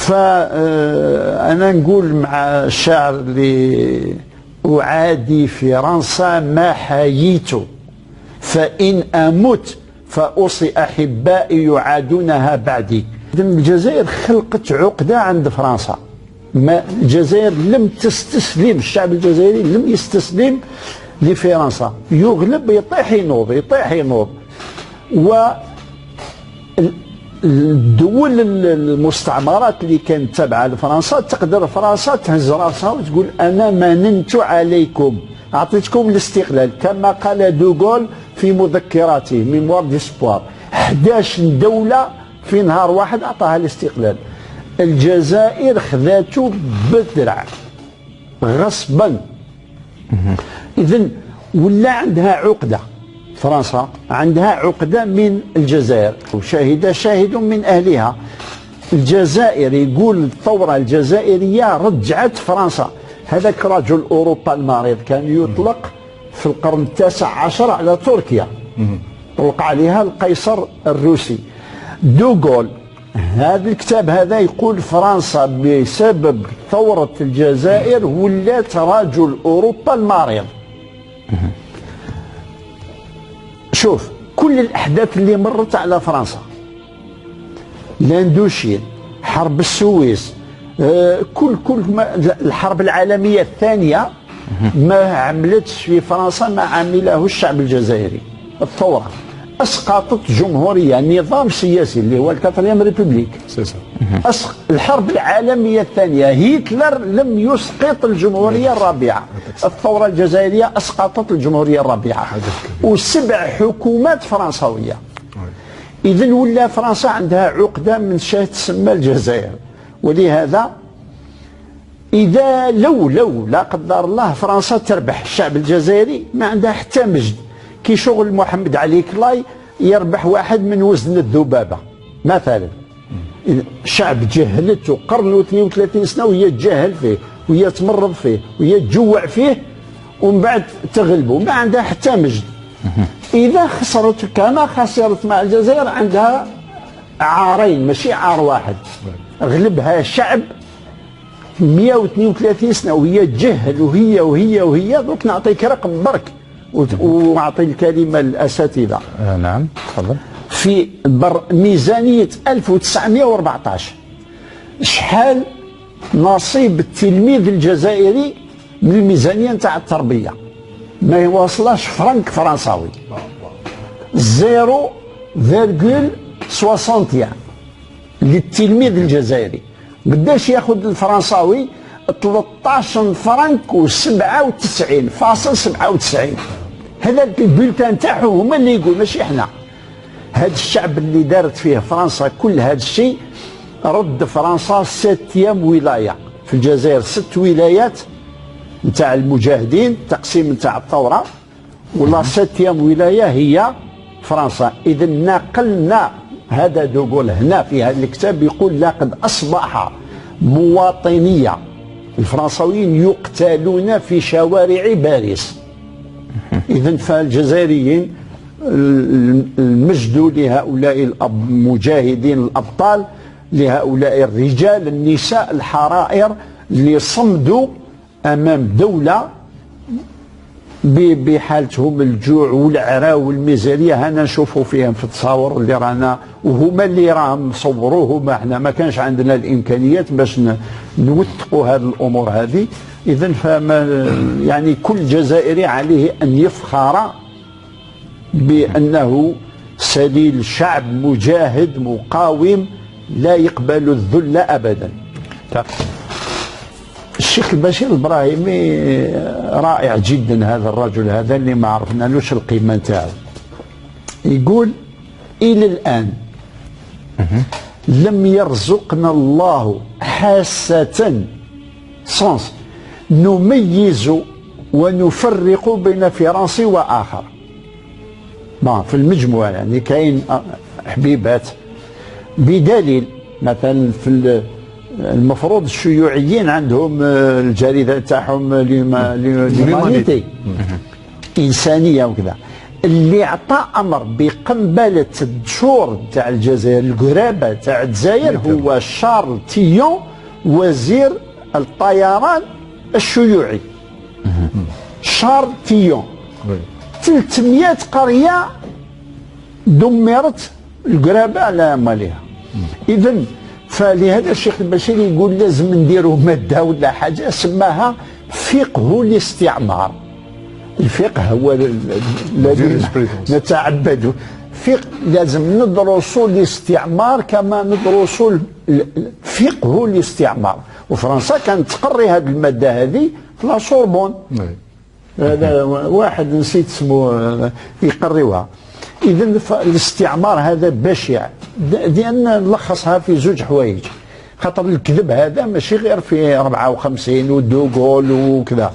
فأنا نقول مع الشاعر اللي أعادي فرنسا ما حييت، فإن أمت فأوصي أحبائي يعادونها بعدي. الجزائر خلقت عقدة عند فرنسا، الجزائر لم تستسلم، الشعب الجزائري لم يستسلم لفرنسا، يغلب يطيح ينوض يطيح ينوض. والدول المستعمرات اللي كانت تابعه لفرنسا تقدر فرنسا تهز راسها وتقول انا مننت عليكم، اعطيتكم الاستقلال، كما قال دوغول في مذكراته ميموار ديسبوار، 11 دوله في نهار واحد اعطاها الاستقلال. الجزائر خذاته بالدرع غصبا. اذن ولا عندها عقده، فرنسا عندها عقده من الجزائر، وشاهد شاهد من اهلها. الجزائر يقول الثوره الجزائريه رجعت فرنسا. هذاك رجل اوروبا المريض كان يطلق في القرن التاسع عشر على تركيا، طلق عليها القيصر الروسي. دوغول هذا الكتاب هذا يقول فرنسا بسبب ثورة الجزائر ولات رجل أوروبا المريض. شوف كل الأحداث اللي مرت على فرنسا، لاندوشين، حرب السويس، كل الحرب العالمية الثانية ما عملتش في فرنسا ما عمله الشعب الجزائري. الثورة اسقطت جمهوريه، نظام سياسي اللي هو الكاتريام ريبوبليك. الحرب العالميه الثانيه هتلر لم يسقط الجمهوريه الرابعه، الثوره الجزائريه اسقطت الجمهوريه الرابعه وسبع حكومات فرنسويه. اذا ولا فرنسا عندها عقده من شيء تسمى الجزائر. ولهذا اذا لو لا قدر الله فرنسا تربح، الشعب الجزائري ما عندها حتى مجد، كي شغل محمد علي كلاي يربح واحد من وزن الذبابه مثلا. الشعب جهلته قرن 32 سنه وهي تجاهل فيه وهي تمرض فيه وهي تجوع فيه، ومن بعد تغلبه ما عندها حتى مجد. اذا خسرت كما خسرت مع الجزائر عندها عارين ماشي عار واحد، غلبها شعب 132 سنه وهي تجهل وهي دوك نعطيك رقم برك واعطي الكلمه للاساتذه. نعم تفضل. في ميزانيه 1914 شحال نصيب التلميذ الجزائري من الميزانيه نتاع التربيه؟ ما يوصلش فرنك فرنساوي، 0.61 للتلميذ الجزائري. قداش ياخذ الفرنساوي؟ 13 فرنك و97.97. هذا البلتان تاعهم هما اللي يقول ماشي احنا. هذا الشعب اللي دارت فيه فرنسا كل هذا الشيء رد فرنسا 6 ولايه في الجزائر، 6 ولايات نتاع المجاهدين، تقسيم نتاع الثوره، ولا 6 ولايه هي فرنسا. اذا نقلنا هذا دوغول هنا في هذا الكتاب يقول لقد اصبح مواطنيه الفرنساويين يقتلون في شوارع باريس. إذن فالجزائريين المجد لهؤلاء المجاهدين الأبطال، لهؤلاء الرجال النساء الحرائر اللي صمدوا أمام دولة بحالتهم الجوع والعراء والميزانية. هنا نشوفوا فيهم في التصاور اللي رانا، وهما اللي راهم صوروه، احنا ما كانش عندنا الامكانيات باش نوثقوا هذه الامور هذه. اذا فما يعني كل جزائري عليه ان يفخر بانه سليل شعب مجاهد مقاوم لا يقبل الذل ابدا. الشيخ البشير الابراهيمي رائع جدا هذا الرجل هذا اللي ما عرفنالوش القيمه نتاعو. يقول الى الان لم يرزقنا الله حاسه سونس نميز ونفرق بين فرنسي واخر. في المجموعه يعني كاين حبيبات، بدليل مثلا في المفروض الشيوعيين عندهم الجريده تاعهم ليومانيتي انسانيه وكذا. اللي عطى امر بقنبله الدشور تاع الجزائر، القرابه تاع الجزائر، هو شارل تيون وزير الطيران الشيوعي. شارل تيون. 300 قريه دمرت القرابه على مالها. اذا فلهذا الشيخ البشيري يقول لازم نديروا ماده ولا حاجه سماها فقه الاستعمار. الفقه هو الذي نتعبد فقه، لازم ندرسوا الاستعمار كما ندرسوا فقه الاستعمار. وفرنسا كانت تقري هذه الماده هذه في لا سوربون. هذا واحد نسيت اسمه يقريوها. اذا الاستعمار هذا بشع، لان نلخصها في زوج حوايج. خاطر الكذب هذا ماشي غير في 54 ودوغول وكذا.